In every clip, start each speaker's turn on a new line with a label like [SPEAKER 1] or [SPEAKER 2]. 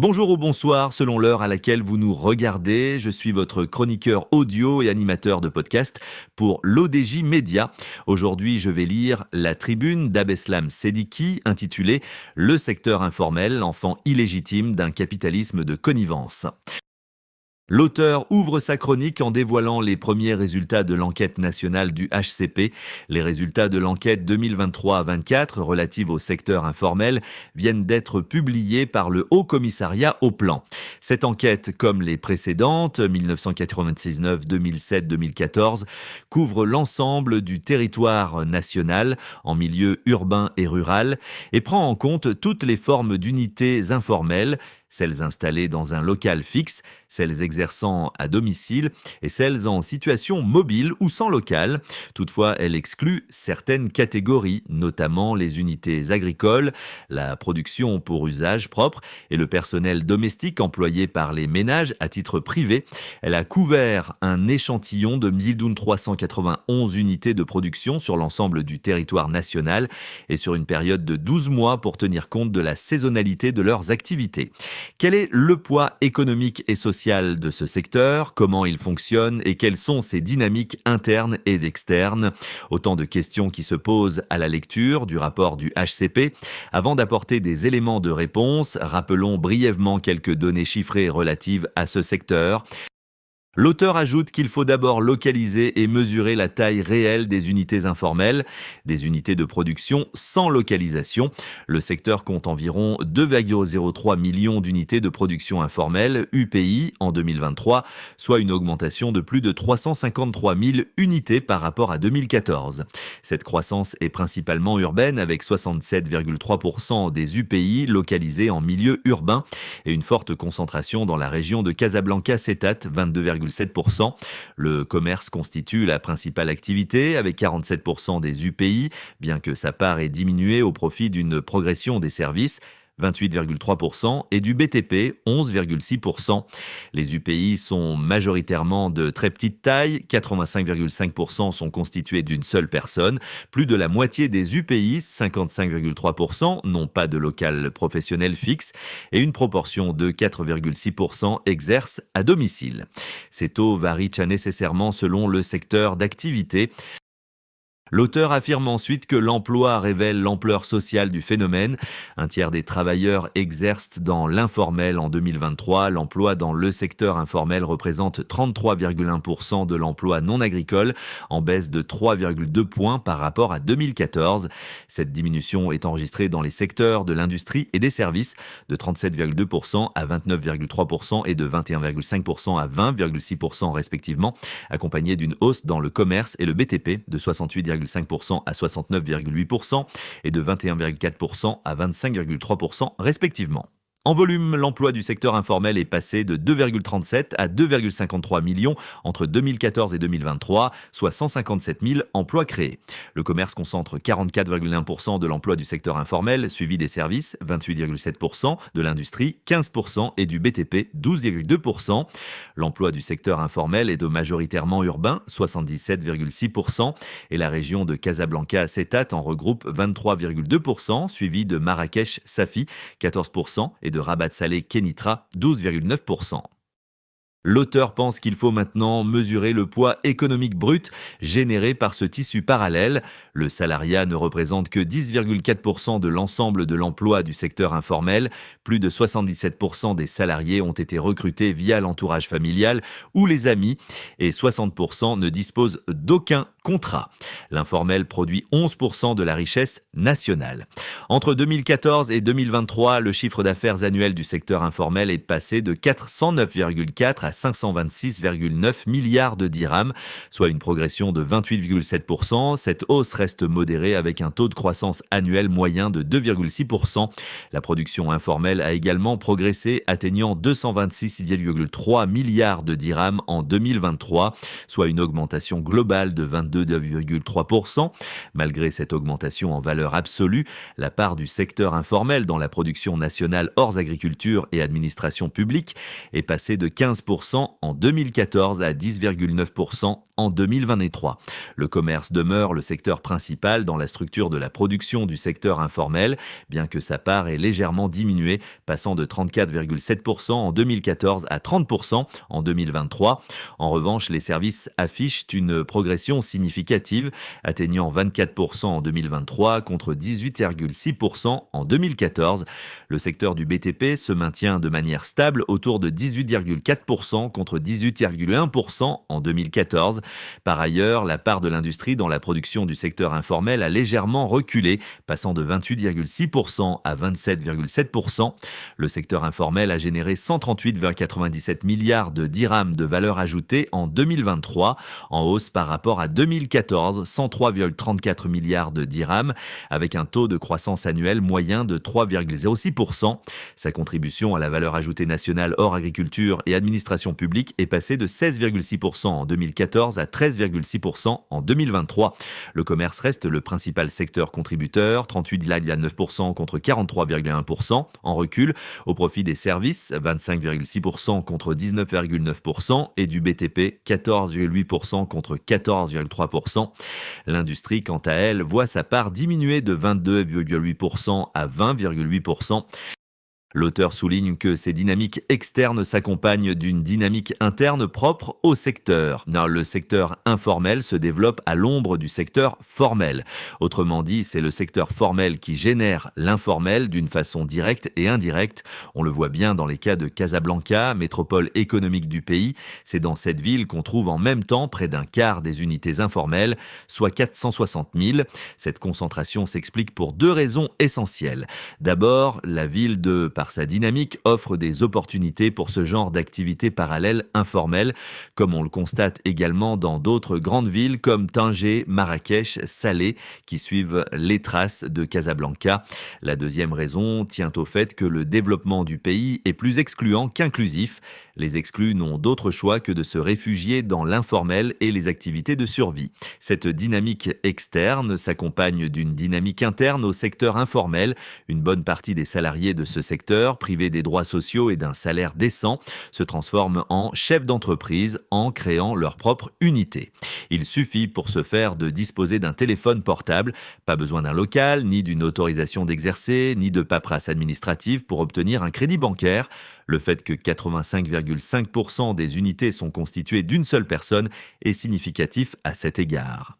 [SPEAKER 1] Bonjour ou bonsoir, selon l'heure à laquelle vous nous regardez. Je suis votre chroniqueur audio et animateur de podcast pour l'ODJ Média. Aujourd'hui, je vais lire la tribune d'Abeslam Sediki intitulée « Le secteur informel, enfant illégitime d'un capitalisme de connivence ». L'auteur ouvre sa chronique en dévoilant les premiers résultats de l'enquête nationale du HCP. Les résultats de l'enquête 2023-24 relative au secteur informel viennent d'être publiés par le Haut Commissariat au Plan. Cette enquête, comme les précédentes, 1999, 2007, 2014, couvre l'ensemble du territoire national en milieu urbain et rural et prend en compte toutes les formes d'unités informelles, celles installées dans un local fixe, celles exerçant à domicile et celles en situation mobile ou sans local. Toutefois, elle exclut certaines catégories, notamment les unités agricoles, la production pour usage propre et le personnel domestique employé par les ménages à titre privé. Elle a couvert un échantillon de 1391 unités de production sur l'ensemble du territoire national et sur une période de 12 mois pour tenir compte de la saisonnalité de leurs activités. Quel est le poids économique et social de ce secteur? Comment il fonctionne et quelles sont ses dynamiques internes et externes? Autant de questions qui se posent à la lecture du rapport du HCP. Avant d'apporter des éléments de réponse, rappelons brièvement quelques données chiffrées relatives à ce secteur. L'auteur ajoute qu'il faut d'abord localiser et mesurer la taille réelle des unités informelles, des unités de production sans localisation. Le secteur compte environ 2,03 millions d'unités de production informelle, UPI, en 2023, soit une augmentation de plus de 353 000 unités par rapport à 2014. Cette croissance est principalement urbaine avec 67,3% des UPI localisés en milieu urbain et une forte concentration dans la région de Casablanca-Settat, 22,7%. Le commerce constitue la principale activité avec 47% des UPI, bien que sa part ait diminué au profit d'une progression des services, 28,3%, et du BTP, 11,6%. Les UPI sont majoritairement de très petite taille, 85,5% sont constitués d'une seule personne, plus de la moitié des UPI, 55,3%, n'ont pas de local professionnel fixe, et une proportion de 4,6% exercent à domicile. Ces taux varient nécessairement selon le secteur d'activité. L'auteur affirme ensuite que l'emploi révèle l'ampleur sociale du phénomène. Un tiers des travailleurs exercent dans l'informel en 2023. L'emploi dans le secteur informel représente 33,1% de l'emploi non agricole, en baisse de 3,2 points par rapport à 2014. Cette diminution est enregistrée dans les secteurs de l'industrie et des services, de 37,2% à 29,3% et de 21,5% à 20,6% respectivement, accompagnée d'une hausse dans le commerce et le BTP de 68,5% à 69,8% et de 21,4% à 25,3% respectivement. En volume, l'emploi du secteur informel est passé de 2,37 à 2,53 millions entre 2014 et 2023, soit 157 000 emplois créés. Le commerce concentre 44,1% de l'emploi du secteur informel, suivi des services, 28,7%, de l'industrie, 15% et du BTP, 12,2%. L'emploi du secteur informel est majoritairement urbain, 77,6%, et la région de Casablanca-Settat en regroupe 23,2%, suivi de Marrakech-Safi, 14%, et de Rabat-Salé-Kenitra, 12,9%. L'auteur pense qu'il faut maintenant mesurer le poids économique brut généré par ce tissu parallèle. Le salariat ne représente que 10,4% de l'ensemble de l'emploi du secteur informel. Plus de 77% des salariés ont été recrutés via l'entourage familial ou les amis et 60% ne disposent d'aucun contrat. L'informel produit 11% de la richesse nationale. Entre 2014 et 2023, le chiffre d'affaires annuel du secteur informel est passé de 409,4 à 526,9 milliards de dirhams, soit une progression de 28,7%. Cette hausse reste modérée avec un taux de croissance annuel moyen de 2,6%. La production informelle a également progressé, atteignant 226,3 milliards de dirhams en 2023, soit une augmentation globale de 22%. de 2,3%. Malgré cette augmentation en valeur absolue, la part du secteur informel dans la production nationale hors agriculture et administration publique est passée de 15% en 2014 à 10,9% en 2023. Le commerce demeure le secteur principal dans la structure de la production du secteur informel, bien que sa part ait légèrement diminué, passant de 34,7% en 2014 à 30% en 2023. En revanche, les services affichent une progression significative, atteignant 24% en 2023 contre 18,6% en 2014. Le secteur du BTP se maintient de manière stable autour de 18,4% contre 18,1% en 2014. Par ailleurs, la part de l'industrie dans la production du secteur informel a légèrement reculé, passant de 28,6% à 27,7%. Le secteur informel a généré 138,97 milliards de dirhams de valeur ajoutée en 2023, en hausse par rapport à 2014, 103,34 milliards de dirhams, avec un taux de croissance annuel moyen de 3,06%. Sa contribution à la valeur ajoutée nationale hors agriculture et administration publique est passée de 16,6% en 2014 à 13,6% en 2023. Le commerce reste le principal secteur contributeur, 38,9% contre 43,1%, en recul, au profit des services, 25,6% contre 19,9%, et du BTP, 14,8% contre 14,3%. L'industrie, quant à elle, voit sa part diminuer de 22,8% à 20,8%. L'auteur souligne que ces dynamiques externes s'accompagnent d'une dynamique interne propre au secteur. Le secteur informel se développe à l'ombre du secteur formel. Autrement dit, c'est le secteur formel qui génère l'informel d'une façon directe et indirecte. On le voit bien dans les cas de Casablanca, métropole économique du pays. C'est dans cette ville qu'on trouve en même temps près d'un quart des unités informelles, soit 460 000. Cette concentration s'explique pour deux raisons essentielles. D'abord, la ville par sa dynamique, offre des opportunités pour ce genre d'activités parallèles informelles, comme on le constate également dans d'autres grandes villes comme Tanger, Marrakech, Salé, qui suivent les traces de Casablanca. La deuxième raison tient au fait que le développement du pays est plus excluant qu'inclusif. Les exclus n'ont d'autre choix que de se réfugier dans l'informel et les activités de survie. Cette dynamique externe s'accompagne d'une dynamique interne au secteur informel. Une bonne partie des salariés de ce secteur, privés des droits sociaux et d'un salaire décent, se transforment en chefs d'entreprise en créant leur propre unité. Il suffit pour ce faire de disposer d'un téléphone portable, pas besoin d'un local, ni d'une autorisation d'exercer, ni de paperasse administrative pour obtenir un crédit bancaire. Le fait que 85,5% des unités sont constituées d'une seule personne est significatif à cet égard.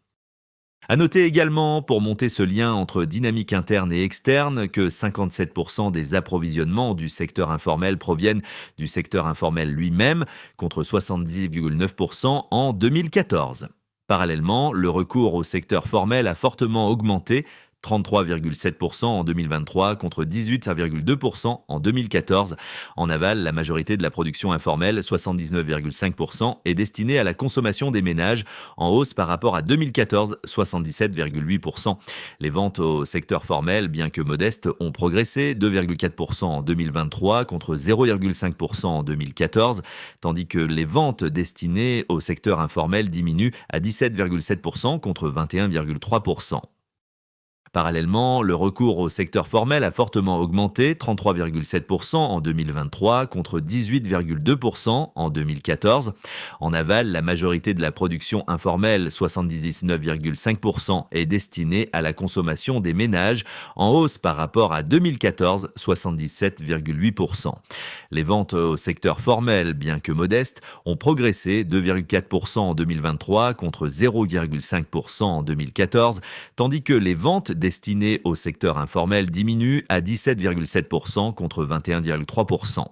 [SPEAKER 1] À noter également, pour monter ce lien entre dynamique interne et externe, que 57% des approvisionnements du secteur informel proviennent du secteur informel lui-même, contre 70,9% en 2014. Parallèlement, le recours au secteur formel a fortement augmenté, 33,7% en 2023 contre 18,2% en 2014. En aval, la majorité de la production informelle, 79,5%, est destinée à la consommation des ménages, en hausse par rapport à 2014, 77,8%. Les ventes au secteur formel, bien que modestes, ont progressé, 2,4% en 2023 contre 0,5% en 2014, tandis que les ventes destinées au secteur informel diminuent à 17,7% contre 21,3%. Parallèlement, le recours au secteur formel a fortement augmenté, 33,7% en 2023 contre 18,2% en 2014. En aval, la majorité de la production informelle, 79,5%, est destinée à la consommation des ménages, en hausse par rapport à 2014, 77,8%. Les ventes au secteur formel, bien que modestes, ont progressé, 2,4% en 2023 contre 0,5% en 2014, tandis que les ventes destinées au secteur informel diminuent à 17,7% contre 21,3%.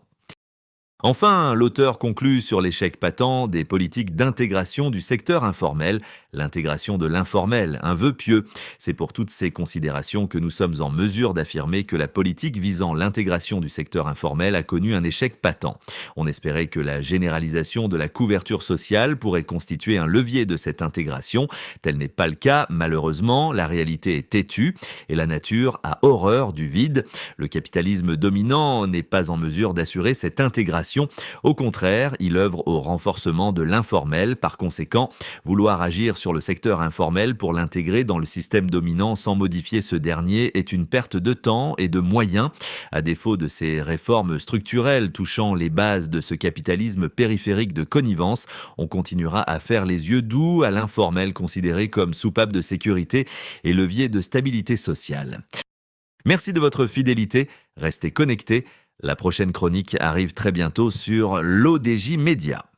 [SPEAKER 1] Enfin, l'auteur conclut sur l'échec patent des politiques d'intégration du secteur informel, l'intégration de l'informel, un vœu pieux. C'est pour toutes ces considérations que nous sommes en mesure d'affirmer que la politique visant l'intégration du secteur informel a connu un échec patent. On espérait que la généralisation de la couverture sociale pourrait constituer un levier de cette intégration. Tel n'est pas le cas, malheureusement, la réalité est têtue et la nature a horreur du vide. Le capitalisme dominant n'est pas en mesure d'assurer cette intégration. régulation. Au contraire, il œuvre au renforcement de l'informel. Par conséquent, vouloir agir sur le secteur informel pour l'intégrer dans le système dominant sans modifier ce dernier est une perte de temps et de moyens. À défaut de ces réformes structurelles touchant les bases de ce capitalisme périphérique de connivence, on continuera à faire les yeux doux à l'informel considéré comme soupape de sécurité et levier de stabilité sociale. Merci de votre fidélité, restez connectés. La prochaine chronique arrive très bientôt sur l'ODJ Média.